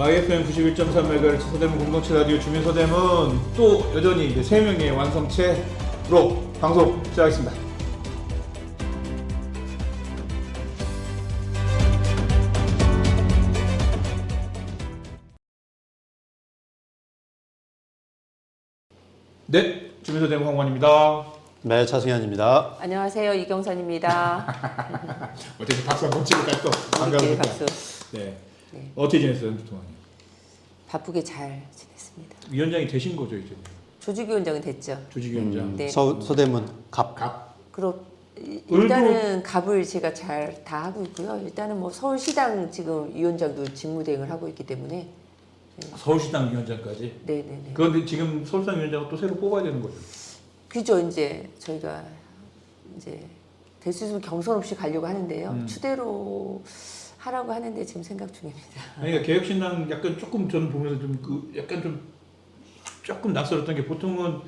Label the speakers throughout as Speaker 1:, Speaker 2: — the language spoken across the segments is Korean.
Speaker 1: 마이FM 91.3MHz 서대문 공동체 라디오 주민 서대문 또 여전히 이제 3명의 완성체로 방송 시작하겠습니다. 네, 주민 서대문 황관입니다.
Speaker 2: 네, 차승현입니다.
Speaker 3: 안녕하세요, 이경선입니다.
Speaker 1: 어떻게 박수 한번 치니까 또 반가우니까.
Speaker 3: 박수.
Speaker 1: 네.
Speaker 3: 네.
Speaker 1: 어떻게 지냈어요, 한 주 동안?
Speaker 3: 바쁘게 잘 지냈습니다.
Speaker 1: 위원장이 되신 거죠, 이제?
Speaker 3: 조직위원장은 됐죠.
Speaker 1: 조직위원장.
Speaker 3: 네.
Speaker 2: 서대문 갑.
Speaker 3: 그럼 일단은 갑을 제가 잘 다 하고 있고요. 일단은 뭐 서울시당 지금 위원장도 직무대행을 하고 있기 때문에.
Speaker 1: 서울시당 위원장까지.
Speaker 3: 네네네.
Speaker 1: 그런데 지금 서울시당 위원장을 또 새로 뽑아야 되는 거죠?
Speaker 3: 그죠. 이제 저희가 이제 될 수 있으면 경선 없이 가려고 하는데요. 추대로 하라고 하는데 지금 생각 중입니다.
Speaker 1: 그러니까 개혁신당 약간 조금 저는 보면서 좀 약간 좀 조금 낯설었던 게 보통은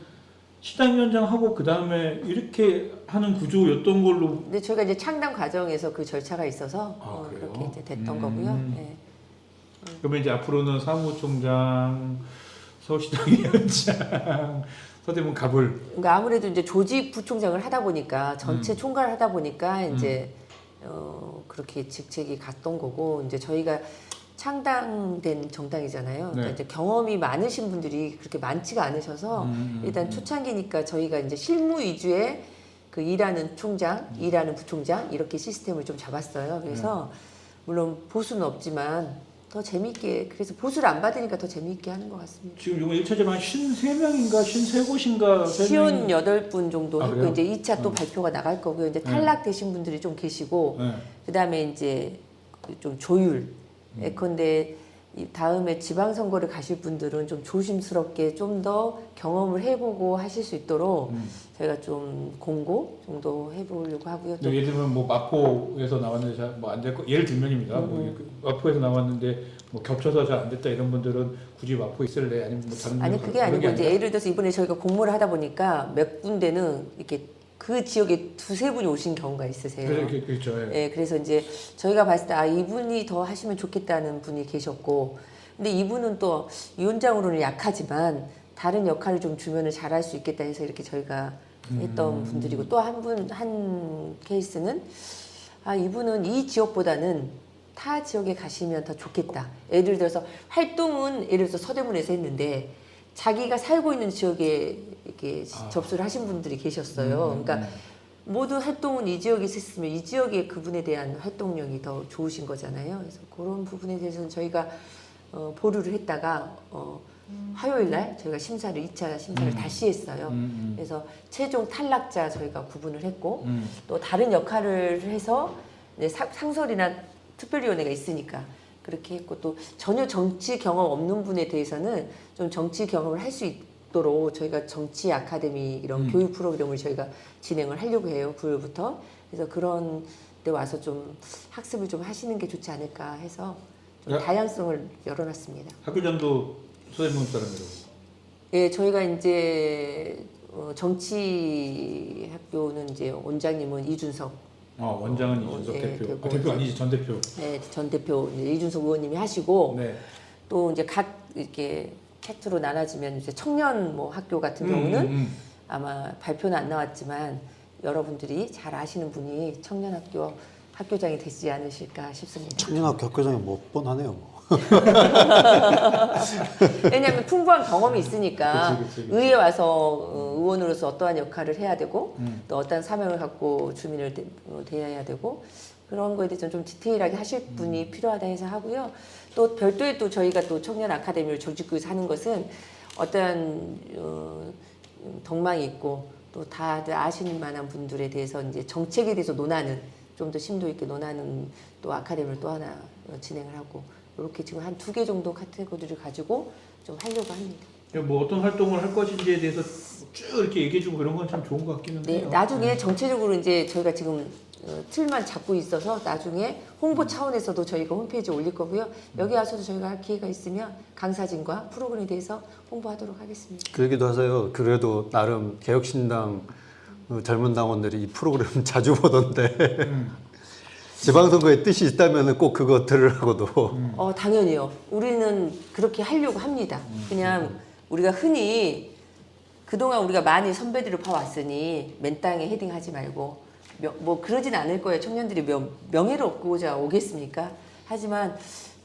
Speaker 1: 시당위원장 하고 그 다음에 이렇게 하는 구조였던 걸로.
Speaker 3: 근데 저희가 이제 창당 과정에서 그 절차가 있어서
Speaker 1: 그래요?
Speaker 3: 그렇게 이제 됐던 거고요. 네.
Speaker 1: 그러면 이제 앞으로는 사무총장, 서울시당 위원장, 서대문 갑을.
Speaker 3: 그러니까 아무래도 이제 조직 부총장을 하다 보니까 전체 총괄을 하다 보니까 이제 그렇게 직책이 갔던 거고 이제 저희가 창당된 정당이잖아요. 그러니까
Speaker 1: 네.
Speaker 3: 이제 경험이 많으신 분들이 그렇게 많지가 않으셔서 일단 초창기니까 저희가 이제 실무 위주의 그 일하는 총장, 일하는 부총장 이렇게 시스템을 좀 잡았어요. 그래서 물론 보수는 없지만 더 재미있게 그래서 보수를 안 받으니까 더 재미있게 하는 것 같습니다.
Speaker 1: 지금 이번 1차제만 한 53명인가 53곳인가
Speaker 3: 58분 정도 했고
Speaker 1: 그래요?
Speaker 3: 이제 2차 또 발표가 나갈 거고요. 이제 탈락되신 분들이 좀 계시고
Speaker 1: 네.
Speaker 3: 그다음에 이제 좀 조율. 예컨대 이 다음에 지방선거를 가실 분들은 좀 조심스럽게 좀 더 경험을 해보고 하실 수 있도록 저희가 좀 공고 정도 해보려고 하고요. 또
Speaker 1: 예를 들면 뭐 마포에서 나왔는데 뭐 안 될 거, 예를 들면입니다. 뭐 마포에서 나왔는데 뭐 겹쳐서 잘 안 됐다 이런 분들은 굳이 마포에 있을래 아니면 뭐 다른
Speaker 3: 아니
Speaker 1: 데서
Speaker 3: 그게
Speaker 1: 그런
Speaker 3: 아니고
Speaker 1: 게
Speaker 3: 이제
Speaker 1: 아니라?
Speaker 3: 예를 들어서 이번에 저희가 공모를 하다 보니까 몇 군데는 이렇게 그 지역에 두세 분이 오신 경우가 있으세요.
Speaker 1: 그렇죠. 예.
Speaker 3: 예, 그래서 이제 저희가 봤을 때 아 이분이 더 하시면 좋겠다는 분이 계셨고, 근데 이분은 또 위원장으로는 약하지만 다른 역할을 좀 주면은 잘할 수 있겠다 해서 이렇게 저희가 했던 분들이고 또 한 케이스는 아 이분은 이 지역보다는 타 지역에 가시면 더 좋겠다. 예를 들어서 활동은 예를 들어서 서대문에서 했는데 자기가 살고 있는 지역에 이렇게 접수를 하신 분들이 계셨어요. 그러니까 모든 활동은 이 지역에 있으면 이 지역에 그분에 대한 활동력이 더 좋으신 거잖아요. 그래서 그런 부분에 대해서는 저희가 보류를 했다가 화요일 날 저희가 2차 심사를 다시 했어요. 그래서 최종 탈락자 저희가 구분을 했고 또 다른 역할을 해서 이제 상설이나 특별위원회가 있으니까 그렇게 했고 또 전혀 정치 경험 없는 분에 대해서는 좀 정치 경험을 할 수 있도록 저희가 정치 아카데미 이런 교육 프로그램을 저희가 진행을 하려고 해요. 9월부터. 그래서 그런 데 와서 좀 학습을 좀 하시는 게 좋지 않을까 해서 좀 다양성을 열어놨습니다.
Speaker 1: 학교장도 서대문 사람이라고.
Speaker 3: 예, 저희가 이제 정치 학교는 이제 원장님은 이준석
Speaker 1: 원장은 이준석
Speaker 3: 네,
Speaker 1: 대표.
Speaker 3: 되고
Speaker 1: 대표 아니지 전 대표.
Speaker 3: 네, 전 대표 이제 이준석 의원님이 하시고
Speaker 1: 네.
Speaker 3: 또 이제 각 이렇게 캣으로 나눠지면 이제 청년 뭐 학교 같은 경우는 아마 발표는 안 나왔지만 여러분들이 잘 아시는 분이 청년학교 학교장이 되지 않으실까 싶습니다.
Speaker 2: 청년학교 학교장이 못 뻔하네요. 뭐.
Speaker 3: 왜냐하면 풍부한 경험이 있으니까
Speaker 1: 그치.
Speaker 3: 의회에 와서 의원으로서 어떠한 역할을 해야 되고 또 어떠한 사명을 갖고 주민을 대해야 되고 그런 거에 대해서 좀 디테일하게 하실 분이 필요하다 해서 하고요. 또 별도의 또 저희가 또 청년 아카데미를 조직해서 하는 것은 어떠한 덕망이 있고 또 다들 아시는 만한 분들에 대해서 이제 정책에 대해서 논하는 좀 더 심도 있게 논하는 또 아카데미를 또 하나 진행을 하고 이렇게 지금 한 2개 정도 카테고리를 가지고 좀 하려고 합니다.
Speaker 1: 뭐 어떤 활동을 할 것인지에 대해서 쭉 이렇게 얘기해주고 그런 건 참 좋은 것 같기는
Speaker 3: 네,
Speaker 1: 해요.
Speaker 3: 나중에 정체적으로 이제 저희가 지금 틀만 잡고 있어서 나중에 홍보 차원에서도 저희가 홈페이지에 올릴 거고요. 여기 와서도 저희가 할 기회가 있으면 강사진과 프로그램에 대해서 홍보하도록 하겠습니다.
Speaker 2: 그 얘기도 하세요. 그래도 나름 개혁신당 젊은 당원들이 이 프로그램 자주 보던데. 지방선거에 뜻이 있다면 꼭 그거 들으라고도.
Speaker 3: 당연히요. 우리는 그렇게 하려고 합니다. 그냥 우리가 흔히 그동안 우리가 많이 선배들을 봐왔으니 맨 땅에 헤딩하지 말고 뭐 그러진 않을 거예요. 청년들이 명예를 얻고자 오겠습니까? 하지만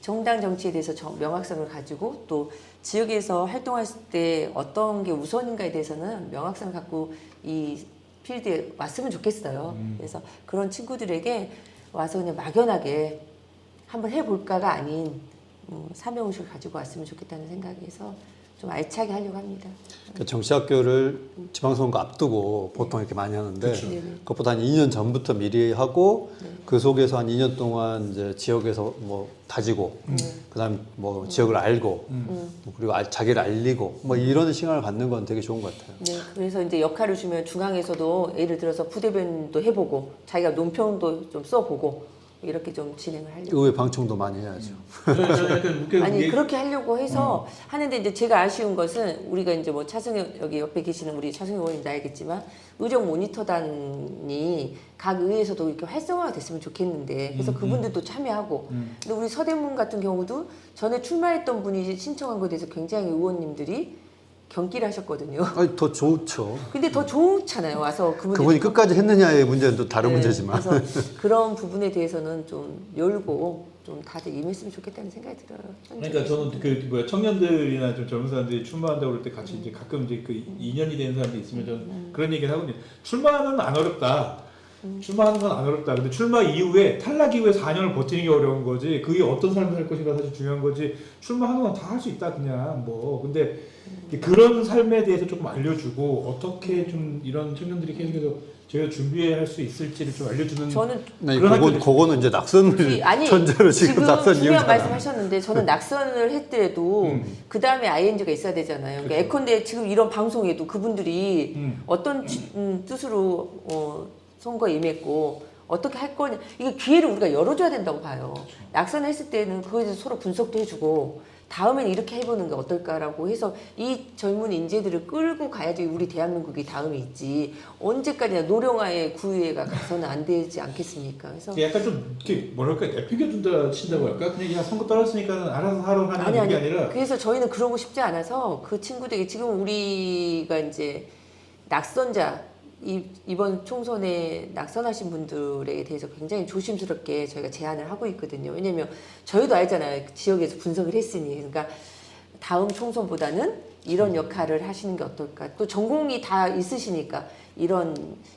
Speaker 3: 정당 정치에 대해서 명확성을 가지고 또 지역에서 활동했을 때 어떤 게 우선인가에 대해서는 명확성을 갖고 이 필드에 왔으면 좋겠어요. 그래서 그런 친구들에게 와서 그냥 막연하게 한번 해볼까가 아닌 사명의식을 가지고 왔으면 좋겠다는 생각에서 좀 알차게 하려고 합니다.
Speaker 2: 그러니까 정치학교를 지방선거 앞두고 보통 이렇게 많이 하는데
Speaker 1: 그렇죠.
Speaker 2: 그것보다 한 2년 전부터 미리 하고 그 속에서 한 2년 동안 이제 지역에서 뭐 다지고 그다음 뭐 지역을 알고 뭐 그리고 자기를 알리고 뭐 이런 시간을 갖는 건 되게 좋은 것 같아요.
Speaker 3: 네, 그래서 이제 역할을 주면 중앙에서도 예를 들어서 부대변도 해보고 자기가 논평도 좀 써보고 이렇게 좀 진행을 하려고.
Speaker 2: 의회 방청도 많이 해야죠.
Speaker 1: 저는 약간 웃겨
Speaker 3: 아니
Speaker 1: 이게
Speaker 3: 그렇게 하려고 해서 하는데 이제 제가 아쉬운 것은 우리가 이제 뭐 차승현 여기 옆에 계시는 우리 차승현 의원님도 알겠지만 의정 모니터단이 각 의회에서도 이렇게 활성화가 됐으면 좋겠는데 그래서 그분들도 참여하고 근데 우리 서대문 같은 경우도 전에 출마했던 분이 신청한 거에 대해서 굉장히 의원님들이 경기를 하셨거든요.
Speaker 2: 아니 더 좋죠.
Speaker 3: 근데 더 좋잖아요. 와서
Speaker 2: 그분이 끝까지 했느냐의 문제는 또 다른
Speaker 3: 네,
Speaker 2: 문제지만.
Speaker 3: 그래서 그런 부분에 대해서는 좀 열고 좀 다들 임했으면 좋겠다는 생각이 들어요.
Speaker 1: 그러니까 저는 그 뭐야 청년들이나 좀 젊은 사람들이 출마한다고 그럴 때 같이 이제 가끔 이제 그 2년이 되는 사람들이 있으면 저는 그런 얘기를 하거든요. 출마는 안 어렵다. 출마하는 건 안 어렵다. 근데 출마 이후에 탈락 이후에 4년을 버티는 게 어려운 거지. 그게 어떤 삶을 살 것인가 사실 중요한 거지. 출마하는 건 다 할 수 있다 그냥 뭐. 근데 그런 삶에 대해서 조금 알려주고 어떻게 좀 이런 청년들이 계속해서 제가 준비할 수 있을지를 좀 알려주는.
Speaker 3: 저는
Speaker 2: 네,
Speaker 1: 그런
Speaker 2: 그거는 이제 낙선을
Speaker 3: 아니
Speaker 2: 전제로 지금 낙선
Speaker 3: 중요한
Speaker 2: 이유잖아.
Speaker 3: 말씀하셨는데 저는 낙선을 했더라도 그 다음에 ING가 있어야 되잖아요. 그러니까 예컨대 지금 이런 방송에도 그분들이 어떤 뜻으로 선거에 임했고 어떻게 할 거냐 이게 기회를 우리가 열어줘야 된다고 봐요. 낙선했을 때는 그거에 대해서 서로 분석도 해주고 다음엔 이렇게 해보는 게 어떨까라고 해서 이 젊은 인재들을 끌고 가야지 우리 대한민국이 다음에 있지 언제까지나 노령화의 구의회가 가서는 안 되지 않겠습니까? 그래서
Speaker 1: 약간 좀 이렇게 뭐랄까 내팽겨준다 친다고 할까? 그냥 야 선거 떨어졌으니까 알아서 하러 하는
Speaker 3: 아니
Speaker 1: 게 아니라.
Speaker 3: 그래서 저희는 그러고 싶지 않아서 그 친구들이 지금 우리가 이제 낙선자 이번 총선에 낙선하신 분들에 대해서 굉장히 조심스럽게 저희가 제안을 하고 있거든요. 왜냐면 저희도 알잖아요. 지역에서 분석을 했으니. 그러니까 다음 총선보다는 이런 역할을 하시는 게 어떨까. 또 전공이 다 있으시니까 이런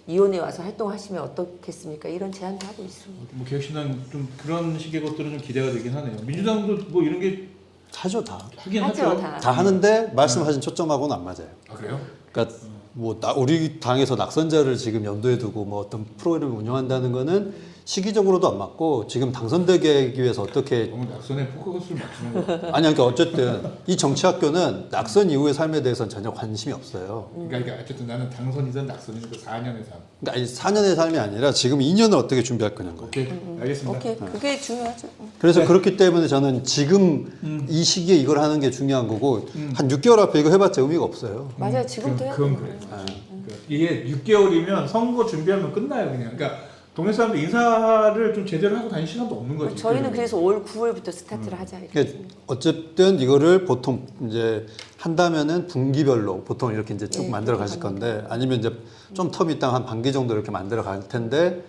Speaker 3: 이원에 와서 활동하시면 어떻겠습니까? 이런 제안도 하고 있습니다.
Speaker 1: 뭐 개혁신당 좀 그런 식의 것들은 좀 기대가 되긴 하네요. 민주당도 뭐 이런 게
Speaker 2: 하죠 다.
Speaker 1: 하긴
Speaker 3: 하죠,
Speaker 1: 하죠.
Speaker 3: 다.
Speaker 2: 다 하는데 말씀하신 초점하고는 안 맞아요.
Speaker 1: 아 그래요?
Speaker 2: 그러니까 뭐 우리 당에서 낙선자를 지금 염두에 두고 뭐 어떤 프로그램을 운영한다는 거는 시기적으로도 안 맞고 지금 당선되기 위해서 어떻게
Speaker 1: 너무 낙선에 포커스를 맞추는 거.
Speaker 2: 아니 그러니까 어쨌든 이 정치학교는 낙선 이후의 삶에 대해서는 전혀 관심이 없어요.
Speaker 1: 그러니까 어쨌든 나는 당선이든 낙선이든 그 4년의 삶.
Speaker 2: 그러니까 아니, 4년의 삶이 아니라 지금 2년을 어떻게 준비할 거냐는 거예요.
Speaker 1: 오케이 알겠습니다.
Speaker 3: 오케이, 그게 중요하죠.
Speaker 2: 그래서
Speaker 1: 네.
Speaker 2: 그렇기 때문에 저는 지금 이 시기에 이걸 하는 게 중요한 거고 한 6개월 앞에 이거 해봤자 의미가 없어요.
Speaker 3: 맞아요. 지금도 해야
Speaker 1: 그건
Speaker 3: 돼요.
Speaker 1: 그래. 이게 6개월이면 선거 준비하면 끝나요 그냥. 그러니까 동네 사람들 인사를 좀 제대로 하고 다닐 시간도 없는 거지.
Speaker 3: 저희는 그래서 올 9월부터 스타트를 하자 이렇게.
Speaker 2: 그러니까 어쨌든 이거를 보통 이제 한다면은 분기별로 보통 이렇게 이제 쭉
Speaker 3: 네,
Speaker 2: 만들어
Speaker 3: 그렇게
Speaker 2: 가실 건데 아니면 이제 좀 텀이 있다가 한 반기 정도 이렇게 만들어 갈 텐데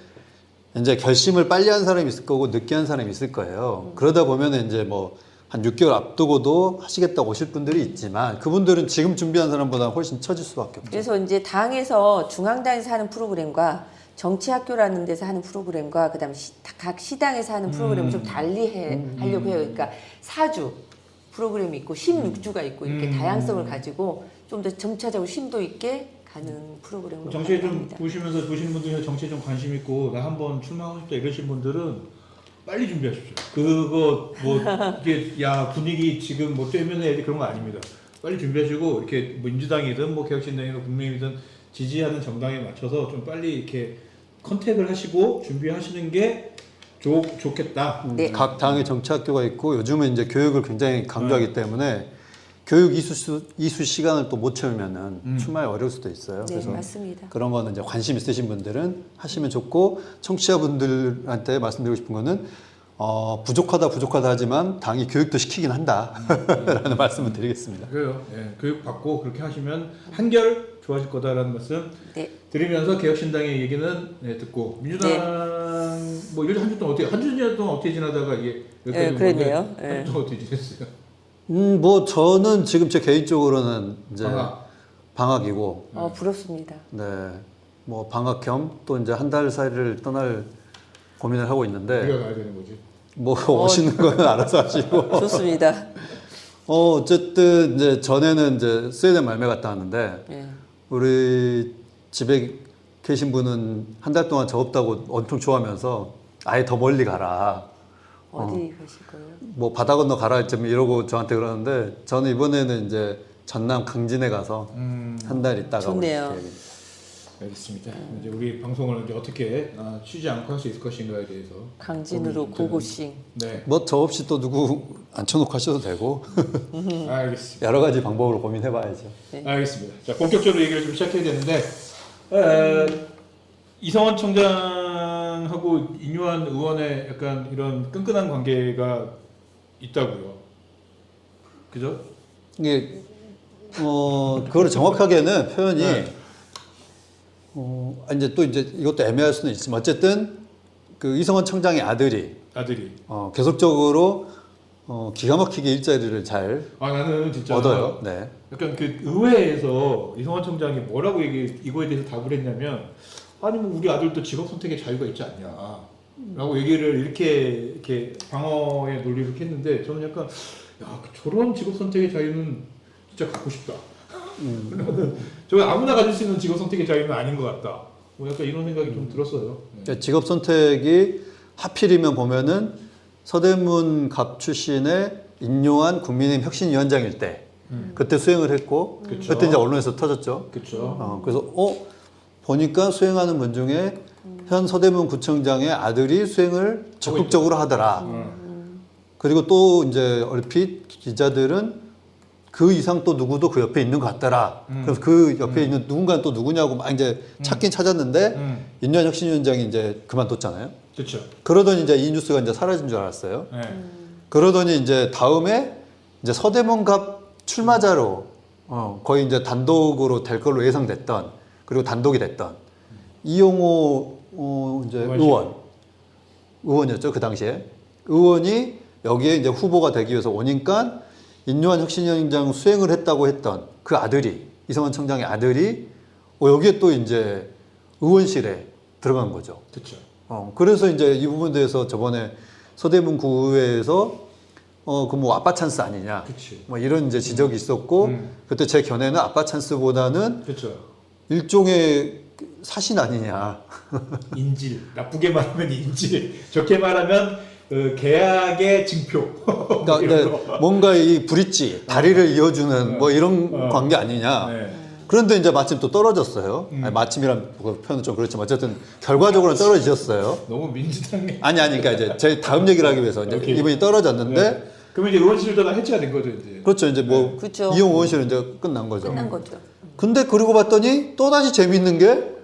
Speaker 2: 이제 결심을 빨리 한 사람이 있을 거고 늦게 한 사람이 있을 거예요. 그러다 보면은 이제 뭐 한 6개월 앞두고도 하시겠다고 오실 분들이 있지만 그분들은 지금 준비한 사람보다 훨씬 처질 수밖에 없죠.
Speaker 3: 그래서 이제 당에서 중앙당에서 하는 프로그램과 정치학교라는 데서 하는 프로그램과 그다음에 각 시당에서 하는 프로그램을 좀 달리 하려고 해요. 그러니까 4주 프로그램이 있고 16주가 있고 이렇게 다양성을 가지고 좀 더 점차적으로 심도 있게 가는 프로그램을
Speaker 1: 정치에 좀
Speaker 3: 합니다.
Speaker 1: 보시면서 보시는 분들이 정치에 좀 관심 있고 나 한번 출마하고 싶다 이러신 분들은 빨리 준비하십시오. 그거 뭐 이게 야 분위기 지금 뭐 때문에 그런 거 아닙니다. 빨리 준비하시고 이렇게 뭐 민주당이든 뭐 개혁신당이든 국민이든 지지하는 정당에 맞춰서 좀 빨리 이렇게 컨택을 하시고 준비하시는 게 좋겠다.
Speaker 3: 네.
Speaker 2: 각 당의 정치학교가 있고 요즘은 이제 교육을 굉장히 강조하기 때문에 교육 이수 시간을 또 못 채우면은 출마에 어려울 수도 있어요.
Speaker 3: 네,
Speaker 2: 그래서
Speaker 3: 맞습니다.
Speaker 2: 그런 거는 이제 관심 있으신 분들은 하시면 좋고, 청취자분들한테 말씀드리고 싶은 거는 부족하다 하지만 당이 교육도 시키긴 한다라는 말씀을 드리겠습니다.
Speaker 1: 그래요. 예, 교육 받고 그렇게 하시면 한결 좋아질 거다라는 말씀
Speaker 3: 네.
Speaker 1: 드리면서 개혁신당의 얘기는 듣고 민주당 뭐 한 주 동안 한 주 동안 어떻게 지나다가 이게 여기까지 온
Speaker 3: 그랬네요.
Speaker 1: 건데 한 주 동안 어떻게 지냈어요?
Speaker 2: 뭐 저는 지금 제 개인적으로는 이제 방학이고,
Speaker 3: 부럽습니다.
Speaker 2: 네, 뭐 방학 겸 또 이제 한 달 살이를 떠날 고민을 하고 있는데,
Speaker 1: 우리가 가야 되는 거지.
Speaker 2: 뭐 오시는 건 알아서 하시고.
Speaker 3: 좋습니다.
Speaker 2: 어쨌든 이제 전에는 이제 스웨덴 말매 갔다 왔는데,
Speaker 3: 네.
Speaker 2: 우리 집에 계신 분은 한 달 동안 저 없다고 엄청 좋아하면서 아예 더 멀리 가라.
Speaker 3: 어디 가실 거예요?
Speaker 2: 뭐 바다 건너 가라 좀 이러고 저한테 그러는데, 저는 이번에는 이제 전남 강진에 가서 한 달 있다가 올
Speaker 3: 좋네요.
Speaker 2: 계획입니다.
Speaker 1: 알겠습니다. 이제 우리 방송을 이제 어떻게 쉬지 않고 할 수 있을 것인가에 대해서
Speaker 3: 강진으로
Speaker 1: 고민이
Speaker 3: 고고싱.
Speaker 1: 네,
Speaker 2: 뭐 저 없이 또 누구 앉혀놓고 하셔도 되고
Speaker 1: 알겠습니다.
Speaker 2: 여러 가지 방법으로 고민해봐야죠.
Speaker 1: 알겠습니다. 자, 본격적으로 얘기를 좀 시작해야 되는데 이성원 청장하고 인유한 의원의 약간 이런 끈끈한 관계가 있다고요. 그죠?
Speaker 2: 이게 그거를 정확하게는 표현이
Speaker 1: 네.
Speaker 2: 이제 또 이제 이것도 애매할 수는 있지만, 어쨌든 그 이성원 청장의 아들이 계속적으로 기가 막히게 일자리를 잘
Speaker 1: 나는 진짜
Speaker 2: 얻어요. 네.
Speaker 1: 약간 그 의회에서 이성원 청장이 뭐라고 이거에 대해서 답을 했냐면, 아니 뭐 우리 아들도 직업 선택의 자유가 있지 않냐라고 얘기를 이렇게 방어의 논리를 이렇게 했는데, 저는 약간 저런 직업 선택의 자유는 진짜 갖고 싶다. 저 아무나 가질 수 있는 직업 선택의 자유는 아닌 것 같다. 뭐 약간 이런 생각이 좀 들었어요.
Speaker 2: 그러니까 직업 선택이 하필이면 보면은 서대문 갑 출신의 인요한 국민의힘 혁신위원장일 때 그때 수행을 했고,
Speaker 1: 그쵸.
Speaker 2: 그때 이제 언론에서 터졌죠.
Speaker 1: 그렇죠.
Speaker 2: 그래서 보니까 수행하는 분 중에 현 서대문 구청장의 아들이 수행을 적극적으로 하더라. 그리고 또 이제 얼핏 기자들은 그 이상 또 누구도 그 옆에 있는 것 같더라. 그래서 그 옆에 있는 누군가는 또 누구냐고 막 이제 찾긴 찾았는데, 인요한 혁신위원장이 이제 그만뒀잖아요.
Speaker 1: 그렇죠.
Speaker 2: 그러더니 이제 이 뉴스가 이제 사라진 줄 알았어요.
Speaker 1: 네.
Speaker 2: 그러더니 이제 다음에 이제 서대문갑 출마자로 거의 이제 단독으로 될 걸로 예상됐던, 그리고 단독이 됐던 이용호 이제 의원이었죠, 그 당시에. 의원이 여기에 이제 후보가 되기 위해서 오니까 인요한 혁신위원장 수행을 했다고 했던 그 아들이, 이성원 청장의 아들이 여기에 또 이제 의원실에 들어간 거죠.
Speaker 1: 그렇죠.
Speaker 2: 그래서 이제 이 부분에 대해서 저번에 서대문 구의회에서 그 뭐 아빠 찬스 아니냐,
Speaker 1: 그치.
Speaker 2: 뭐 이런 이제 지적이 있었고, 그때 제 견해는 아빠 찬스보다는
Speaker 1: 그렇죠.
Speaker 2: 일종의 사신 아니냐.
Speaker 1: 인질. 나쁘게 말하면 인질. 좋게 말하면 계약의 증표.
Speaker 2: 그러니까 근데 뭔가 이 브릿지, 다리를 이어주는 뭐 이런 관계 아니냐.
Speaker 1: 네.
Speaker 2: 그런데 이제 마침 또 떨어졌어요. 아니, 마침이란 표현은 좀 그렇지만 어쨌든 결과적으로는 떨어지셨어요.
Speaker 1: 너무 민주당에.
Speaker 2: 아니 그러니까 이제 제 다음 얘기를 하기 위해서 이제
Speaker 1: 오케이.
Speaker 2: 이분이 떨어졌는데,
Speaker 1: 네. 그러면 이제 의원실도 다 해체가 된 거죠, 이제.
Speaker 2: 그렇죠. 이제 뭐
Speaker 3: 그렇죠.
Speaker 2: 이용 의원실은 이제 끝난 거죠.
Speaker 3: 끝난 거죠.
Speaker 2: 근데 그러고 봤더니 또 다시 재밌는 게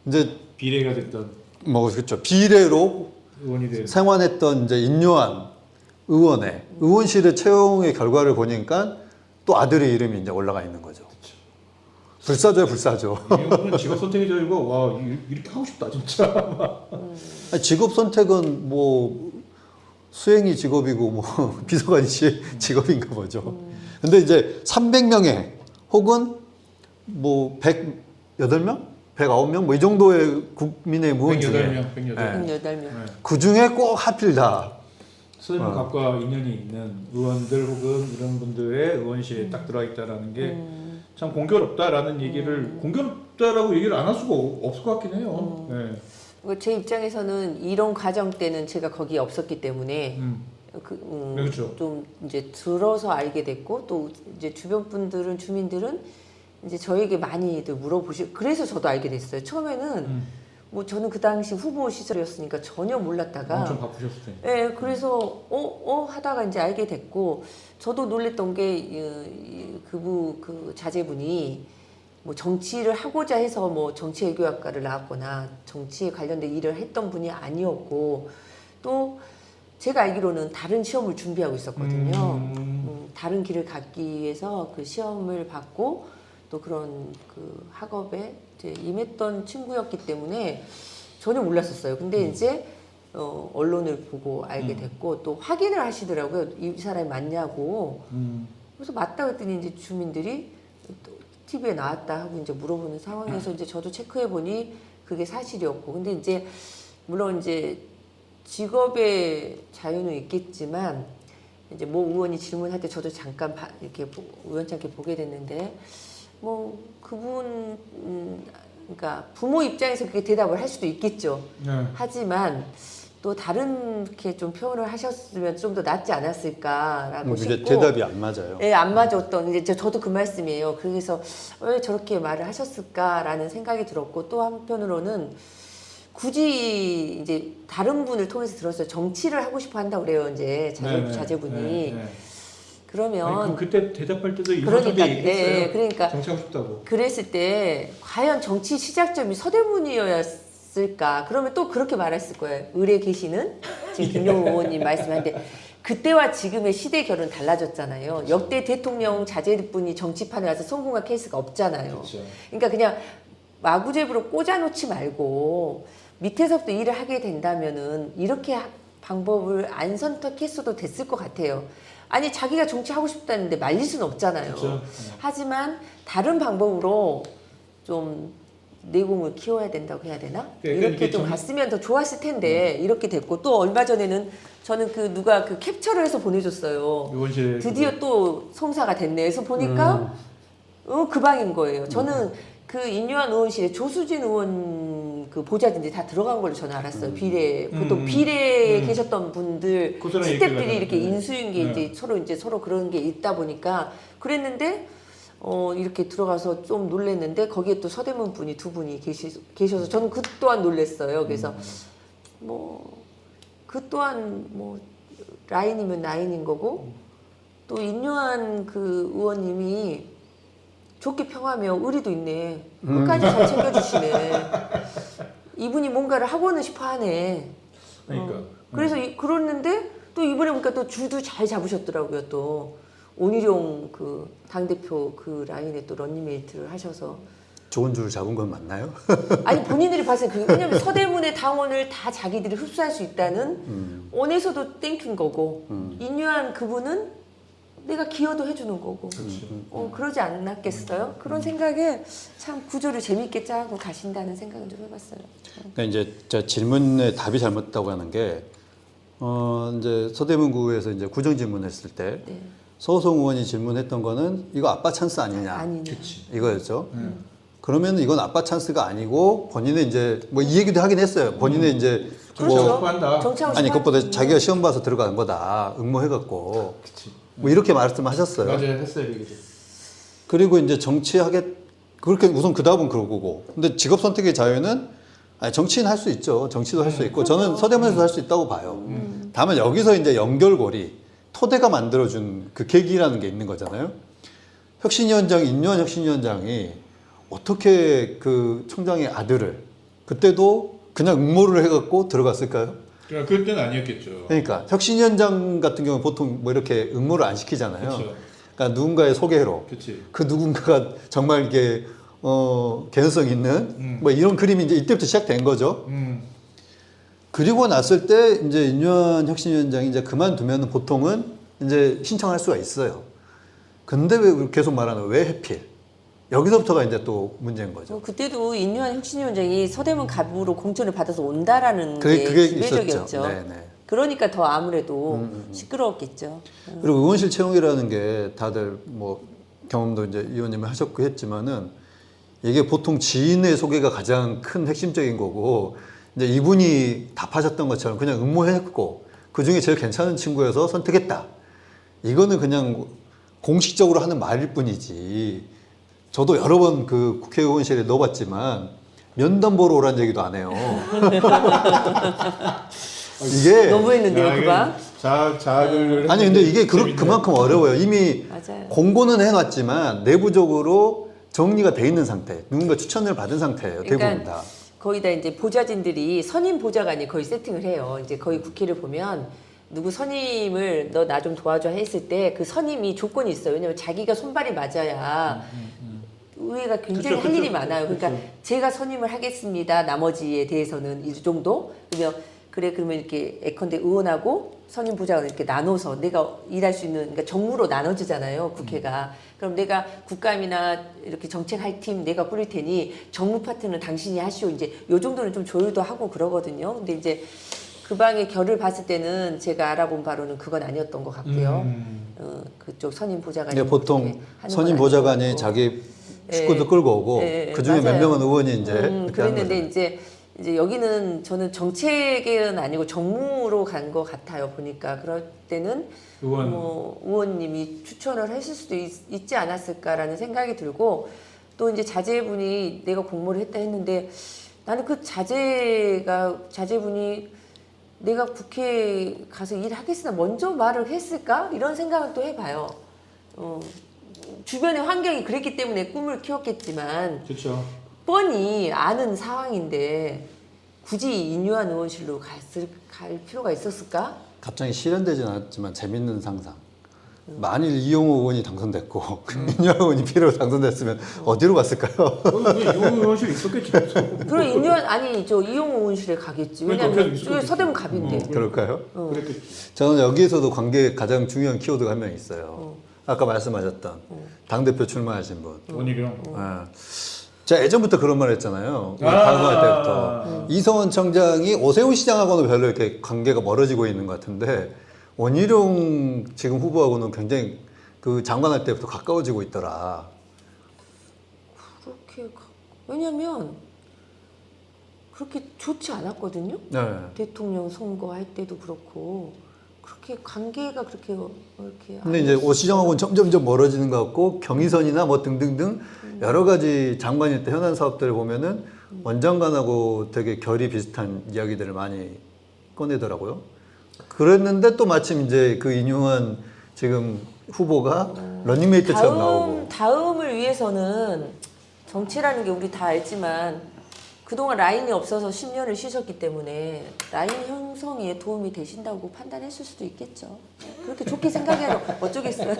Speaker 2: 이제
Speaker 1: 비례가 됐던
Speaker 2: 뭐 그렇죠. 비례로
Speaker 1: 의원이 된.
Speaker 2: 생환했던 이제 인요한 의원의 의원실의 채용의 결과를 보니까 또 아들의 이름이 이제 올라가 있는 거죠. 불사조예요.
Speaker 1: 이거는 직업 선택의 자유가 이렇게 하고 싶다 진짜.
Speaker 2: 아니, 직업 선택은 뭐 수행이 직업이고 뭐 비서관이 직업인가 보죠. 근데 이제 300명의 혹은 뭐 108명? 109명? 뭐 이 정도의 국민의 의원 중에
Speaker 1: 108명.
Speaker 3: 108명.
Speaker 2: 그 중에 꼭 하필 다
Speaker 1: 서대문 갑과 인연이 있는 의원들 혹은 이런 분들의 의원실에 딱 들어가 있다라는 게 참 공교롭다라는 얘기를, 공교롭다라고 얘기를 안 할 수가 없을 것 같긴 해요. 네.
Speaker 3: 제 입장에서는 이런 과정 때는 제가 거기에 없었기 때문에
Speaker 1: 그렇죠.
Speaker 3: 좀 이제 들어서 알게 됐고, 또 이제 주변 분들은, 주민들은 이제 저에게 많이들 물어보시고, 그래서 저도 알게 됐어요. 처음에는 뭐 저는 그 당시 후보 시절이었으니까 전혀 몰랐다가
Speaker 1: 엄청 바쁘셨을 텐데.
Speaker 3: 예, 그래서 하다가 이제 알게 됐고 저도 놀랬던 게 그 자제분이 뭐 정치를 하고자 해서 뭐 정치외교학과를 나왔거나 정치에 관련된 일을 했던 분이 아니었고 또 제가 알기로는 다른 시험을 준비하고 있었거든요. 다른 길을 갖기 위해서 그 시험을 받고 또 그런 그 학업에 이제 임했던 친구였기 때문에 전혀 몰랐었어요. 근데 이제 언론을 보고 알게 됐고 또 확인을 하시더라고요. 이 사람이 맞냐고. 그래서 맞다 그랬더니 이제 주민들이 또 TV에 나왔다 하고 이제 물어보는 상황에서 이제 저도 체크해 보니 그게 사실이었고. 근데 이제 물론 이제 직업의 자유는 있겠지만 이제 모 의원이 질문할 때 저도 잠깐 이렇게 우연찮게 보게 됐는데 뭐 그분 그러니까 부모 입장에서 그렇게 대답을 할 수도 있겠죠.
Speaker 1: 네.
Speaker 3: 하지만 또 다른 게 좀 표현을 하셨으면 좀 더 낫지 않았을까라고
Speaker 2: 이제
Speaker 3: 싶고
Speaker 2: 대답이 안 맞아요.
Speaker 3: 네, 안 맞았던 이제 저도 그 말씀이에요. 그래서 왜 저렇게 말을 하셨을까라는 생각이 들었고 또 한편으로는 굳이 이제 다른 분을 통해서 들었어요. 정치를 하고 싶어 한다고 그래요. 이제 자제분이. 그러면
Speaker 1: 아니, 그때 대답할 때도 이런
Speaker 3: 그러니까,
Speaker 1: 선배 얘기했어요.
Speaker 3: 네, 그러니까
Speaker 1: 정치하고 싶다고.
Speaker 3: 그랬을 때 과연 정치 시작점이 서대문이었을까? 그러면 또 그렇게 말했을 거예요. 을에 계시는 지금 김용우 의원님 말씀하는데 그때와 지금의 시대 결은 달라졌잖아요. 역대 대통령 자제분이 정치판에 와서 성공한 케이스가 없잖아요.
Speaker 1: 그렇죠.
Speaker 3: 그러니까 그냥 마구잡이로 꽂아놓지 말고 밑에서부터 일을 하게 된다면은 이렇게 방법을 안 선택했어도 됐을 것 같아요. 아니 자기가 정치하고 싶다는데 말릴 수는 없잖아요.
Speaker 1: 그렇죠.
Speaker 3: 하지만 다른 방법으로 좀 내공을 키워야 된다고 해야 되나?
Speaker 1: 그러니까
Speaker 3: 이렇게
Speaker 1: 이게
Speaker 3: 좀 갔으면 더 좋았을 텐데 이렇게 됐고 또 얼마 전에는 저는 그 누가 그 캡처를 해서 보내줬어요.
Speaker 1: 의원실
Speaker 3: 드디어 또 송사가 됐네. 그래서 보니까 그 방인 거예요. 저는 그 인유한 의원실에 조수진 의원 그 보좌진들이 다 들어간 걸로 저는 알았어요. 비례 보통 비례에 계셨던 분들
Speaker 1: 그 사람
Speaker 3: 스태프들이
Speaker 1: 얘기가
Speaker 3: 이렇게
Speaker 1: 네.
Speaker 3: 인수인 게 이제 서로 그런 게 있다 보니까 그랬는데 이렇게 들어가서 좀 놀랬는데 거기에 또 서대문 분이 두 분이 계셔서 저는 그 또한 놀랬어요. 그래서 뭐 그 또한 뭐 라인이면 라인인 거고 또 인유한 그 의원님이 좋게 평하며 의리도 있네. 끝까지 잘 챙겨주시네. 이분이 뭔가를 하고는 싶어 하네.
Speaker 1: 그러니까.
Speaker 3: 그래서 그러는데 또 이번에 보니까 또 주도 잘 잡으셨더라고요. 또 온희룡 그 당대표 그 라인에 또 런닝메이트를 하셔서
Speaker 2: 좋은 줄 잡은 건 맞나요?
Speaker 3: 아니 본인들이 봤을 때 왜냐면 서대문의 당원을 다 자기들이 흡수할 수 있다는 원에서도 땡큐인 거고 인유한 그분은 내가 기여도 해주는 거고 그러지 않았겠어요? 그런 생각에 참 구조를 재밌게 짜고 가신다는 생각은 좀 해봤어요.
Speaker 2: 그러니까 이제 저 질문에 답이 잘못됐다고 하는 게 이제 서대문구에서 이제 구정 질문했을 때
Speaker 3: 네.
Speaker 2: 서호성 의원이 질문했던 거는 이거 아빠 찬스 아니냐,
Speaker 3: 아니냐.
Speaker 2: 이거였죠. 그러면 이건 아빠 찬스가 아니고 본인의 이제 뭐 이 얘기도 하긴 했어요. 본인의 이제
Speaker 3: 그렇죠.
Speaker 1: 한다.
Speaker 3: 정치하고
Speaker 2: 아니
Speaker 3: 싶어
Speaker 2: 그것보다 자기가 시험 봐서 들어간 거다 응모해갖고
Speaker 1: 그치.
Speaker 2: 뭐 이렇게 말씀하셨어요.
Speaker 1: 맞아요, 했어요 얘기도.
Speaker 2: 그리고 이제 그렇게 우선 그 답은 그러고 근데 직업 선택의 자유는 아니, 정치인 할 수 있죠. 정치도 할 수 있고 저는 서대문에서 할 수 있다고 봐요. 다만 여기서 이제 연결고리 토대가 만들어준 그 계기라는 게 있는 거잖아요. 혁신위원장 인유한 혁신위원장이 어떻게 그 총장의 아들을 그때도 그냥 응모를 해갖고 들어갔을까요?
Speaker 1: 그러니까 그때는 아니었겠죠.
Speaker 2: 그러니까 혁신위원장 같은 경우는 보통 뭐 이렇게 응모를 안 시키잖아요.
Speaker 1: 그렇죠.
Speaker 2: 그러니까 누군가의 소개로
Speaker 1: 그치.
Speaker 2: 그 누군가가 정말 이게 개연성 있는 뭐 이런 그림이 이제 이때부터 시작된 거죠. 그리고 났을 때 이제 인유한 혁신위원장이 이제 그만두면 보통은 이제 신청할 수가 있어요. 근데 왜 계속 말하는 왜 해필? 여기서부터가 이제 또 문제인 거죠.
Speaker 3: 그때도 인유한 혁신위원장이 서대문 갑으로 공천을 받아서 온다라는 게
Speaker 2: 그게
Speaker 3: 기회적이었죠.
Speaker 2: 있었죠. 네네.
Speaker 3: 그러니까 더 아무래도 시끄러웠겠죠.
Speaker 2: 그리고 의원실 채용이라는 게 다들 뭐 경험도 이제 의원님이 하셨고 했지만은 이게 보통 지인의 소개가 가장 큰 핵심적인 거고 이제 이분이 답하셨던 것처럼 그냥 응모했고 그 중에 제일 괜찮은 친구여서 선택했다. 이거는 그냥 공식적으로 하는 말일 뿐이지. 저도 여러 번 그 국회의원실에 넣어봤지만 면담 보러 오란 얘기도 안 해요. 이게
Speaker 3: 너무했는데요,
Speaker 1: 야,
Speaker 3: 그가?
Speaker 1: 자학을
Speaker 2: 아니 근데 이게
Speaker 1: 재밌네.
Speaker 2: 그만큼 어려워요. 이미
Speaker 3: 맞아요.
Speaker 2: 공고는 해놨지만 내부적으로 정리가 돼 있는 상태. 누군가 추천을 받은 상태예요. 대부분 다.
Speaker 3: 거의 다 이제 보좌진들이 선임 보좌관이 거의 세팅을 해요. 이제 거의 국회를 보면 누구 선임을 너 나 좀 도와줘 했을 때 그 선임이 조건이 있어요. 왜냐면 자기가 손발이 맞아야 의회가 굉장히
Speaker 1: 그쵸,
Speaker 3: 할 일이
Speaker 1: 그쵸,
Speaker 3: 많아요. 그러니까
Speaker 1: 그쵸.
Speaker 3: 제가 선임을 하겠습니다. 나머지에 대해서는 이 정도. 그러면 이렇게 예컨대 의원하고 선임 보좌관을 이렇게 나눠서 내가 일할 수 있는, 그러니까 정무로 나눠지잖아요, 국회가. 그럼 내가 국감이나 이렇게 정책할 팀 내가 꾸릴 테니 정무 파트는 당신이 하시오. 이제 요 정도는 좀 조율도 하고 그러거든요. 근데 이제 그 방의 결을 봤을 때는 제가 알아본 바로는 그건 아니었던 것 같고요. 그쪽 선임 보좌관이
Speaker 2: 근데 보통
Speaker 3: 하는 건
Speaker 2: 선임
Speaker 3: 아닌
Speaker 2: 보좌관이
Speaker 3: 것 같고.
Speaker 2: 자기 식구들
Speaker 3: 예.
Speaker 2: 끌고 오고
Speaker 3: 예,
Speaker 2: 그 중에 몇
Speaker 3: 맞아요.
Speaker 2: 명은 의원이 이제 그렇게 하는
Speaker 3: 그랬는데
Speaker 2: 거죠.
Speaker 3: 이제 여기는 저는 정책은 아니고 정무로 간 것 같아요. 보니까 그럴 때는
Speaker 1: 의원.
Speaker 3: 뭐 의원님이 추천을 했을 수도 있지 않았을까라는 생각이 들고, 또 이제 자제분이 내가 공모를 했다 했는데 나는 그 자제분이 내가 국회에 가서 일하겠으나 먼저 말을 했을까 이런 생각을 또 해봐요. 주변의 환경이 그랬기 때문에 꿈을 키웠겠지만
Speaker 1: 그렇죠.
Speaker 3: 뻔히 아는 상황인데 굳이 인유한 의원실로 갈 필요가 있었을까?
Speaker 2: 갑자기 실현되진 않았지만 재밌는 상상. 만일 이용호 의원이 당선됐고 민주화 의원이 필요로 당선됐으면 어디로 갔을까요?
Speaker 1: 의원실 있었겠지.
Speaker 3: 그럼 저 이용호 의원실에 가겠지.
Speaker 1: 그러니까
Speaker 3: 왜냐면
Speaker 1: 그래도 있었겠지.
Speaker 3: 서대문 갑인데.
Speaker 2: 그럴까요?
Speaker 1: 그랬겠지.
Speaker 2: 저는 여기에서도 관계에 가장 중요한 키워드가 한 명 있어요. 아까 말씀하셨던 당대표 출마하신 분.
Speaker 1: 원희룡.
Speaker 2: 제가 예전부터 그런 말 했잖아요.
Speaker 1: 아.
Speaker 2: 방송할 때부터. 이성원 청장이 오세훈 시장하고는 별로 이렇게 관계가 멀어지고 있는 것 같은데 원희룡 지금 후보하고는 굉장히 그 장관할 때부터 가까워지고 있더라.
Speaker 3: 왜냐면 그렇게 좋지 않았거든요.
Speaker 2: 네.
Speaker 3: 대통령 선거할 때도 그렇고 그렇게 관계가 그렇게 이렇게.
Speaker 2: 근데 이제 오 시장하고는 점점점 멀어지는 것 같고 경의선이나 뭐 등등등 여러 가지 장관일 때 현안 사업들을 보면은 원장관하고 되게 결이 비슷한 이야기들을 많이 꺼내더라고요. 그랬는데 또 마침 이제 그 인용한 지금 후보가 러닝메이트처럼 나오고.
Speaker 3: 다음을 위해서는 정치라는 게 우리 다 알지만 그동안 라인이 없어서 10년을 쉬셨기 때문에 라인 형성에 도움이 되신다고 판단했을 수도 있겠죠. 그렇게 좋게 생각해도 어쩌겠어요.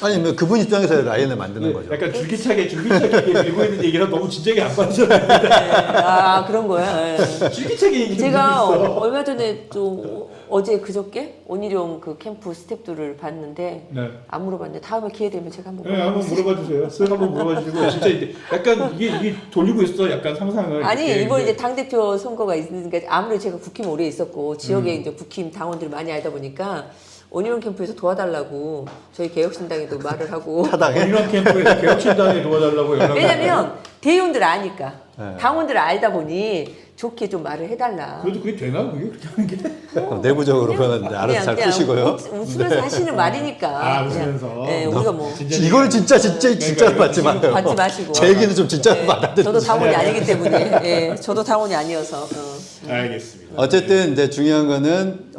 Speaker 2: 아니 뭐 그분 입장에서 라인을 만드는 거죠.
Speaker 1: 약간 줄기차게 밀고 있는 얘기라 너무 진작에 안 빠지잖아요.
Speaker 3: 아 그런 거야. 예.
Speaker 1: 줄기차게 얘기를
Speaker 3: 제가
Speaker 1: 하고 있어.
Speaker 3: 얼마 전에 좀 어제 그저께 원희룡 그 캠프 스태프들을 봤는데
Speaker 1: 네.
Speaker 3: 안 물어봤는데 다음에 기회 되면 제가 한번
Speaker 1: 네, 한번 물어봐 주세요. 쓱 한번 물어봐 주시고 진짜 이제 약간 이게 돌리고 있어. 약간 상상을.
Speaker 3: 아니
Speaker 1: 이렇게
Speaker 3: 이번 이제 당 대표 선거가 있으니까 아무래도 제가 국힘 오래 있었고 지역에 이제 국힘 당원들 많이 알다 보니까 원희룡 캠프에서 도와달라고 저희 개혁신당에도 말을 하고
Speaker 2: 타당해?
Speaker 1: 이런 캠프에서 개혁신당에 도와달라고 연락을.
Speaker 3: 왜냐면 대의원들 아니까
Speaker 2: 네.
Speaker 3: 당원들 알다 보니 좋게 좀 말을 해달라.
Speaker 1: 그래도 그게 되나 그게 그렇게 하는 게?
Speaker 2: 내부적으로 그러면 이제 알아서 잘 푸시고요.
Speaker 3: 웃으면서 하시는 말이니까.
Speaker 1: 웃으면서.
Speaker 3: 네, 우리가 뭐
Speaker 2: 이걸 진짜로 받지 마요.
Speaker 3: 받지 마시고.
Speaker 2: 제 얘기는 좀 진짜로
Speaker 3: 네,
Speaker 2: 받아들여주세요.
Speaker 3: 저도 당원이 아니기 때문에. 예, 저도 당원이 아니어서.
Speaker 1: 알겠습니다.
Speaker 2: 어쨌든 이제 중요한 거는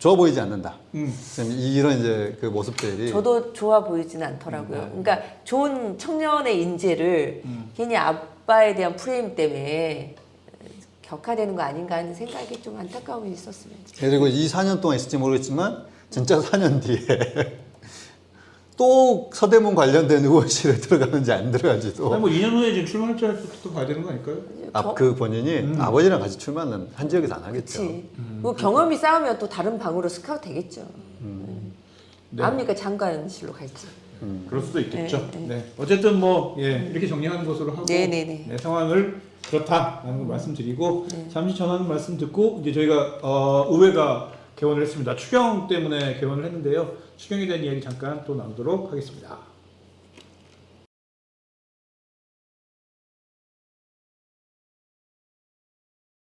Speaker 2: 좋아 보이지 않는다.
Speaker 1: 음.
Speaker 2: 지금 이런 이제 그 모습들이
Speaker 3: 저도 좋아 보이지는 않더라고요. 그러니까 좋은 청년의 인재를 괜히 아빠에 대한 프레임 때문에 격화되는 거 아닌가 하는 생각이 좀 안타까움이 있었습니다.
Speaker 2: 그리고 이 4년 동안 있을지 모르겠지만 진짜 4년 뒤에 또 서대문 관련된 의원실에 들어가는지 안 들어가는지도
Speaker 1: 아니 뭐 2년 후에 지금 출마할지 또 봐야 되는 거 아닐까요?
Speaker 2: 그 본인이 아버지랑 같이 출마는 한 지역에서 안 하겠죠.
Speaker 3: 그렇지. 그 경험이 쌓으면 또 다른 방으로 스카우트 되겠죠.
Speaker 1: 네.
Speaker 3: 아닙니까 장관실로 갈지.
Speaker 1: 그럴 수도 있겠죠.
Speaker 3: 네,
Speaker 1: 네. 어쨌든 뭐 이렇게 정리하는 것으로 하고
Speaker 3: 네.
Speaker 1: 상황을 그렇다라는 걸 말씀드리고 잠시 전하는 말씀 듣고 이제 저희가 의회가 개원을 했습니다. 추경 때문에 개원을 했는데요. 추경에 대한 이야기 잠깐 또 나누도록 하겠습니다.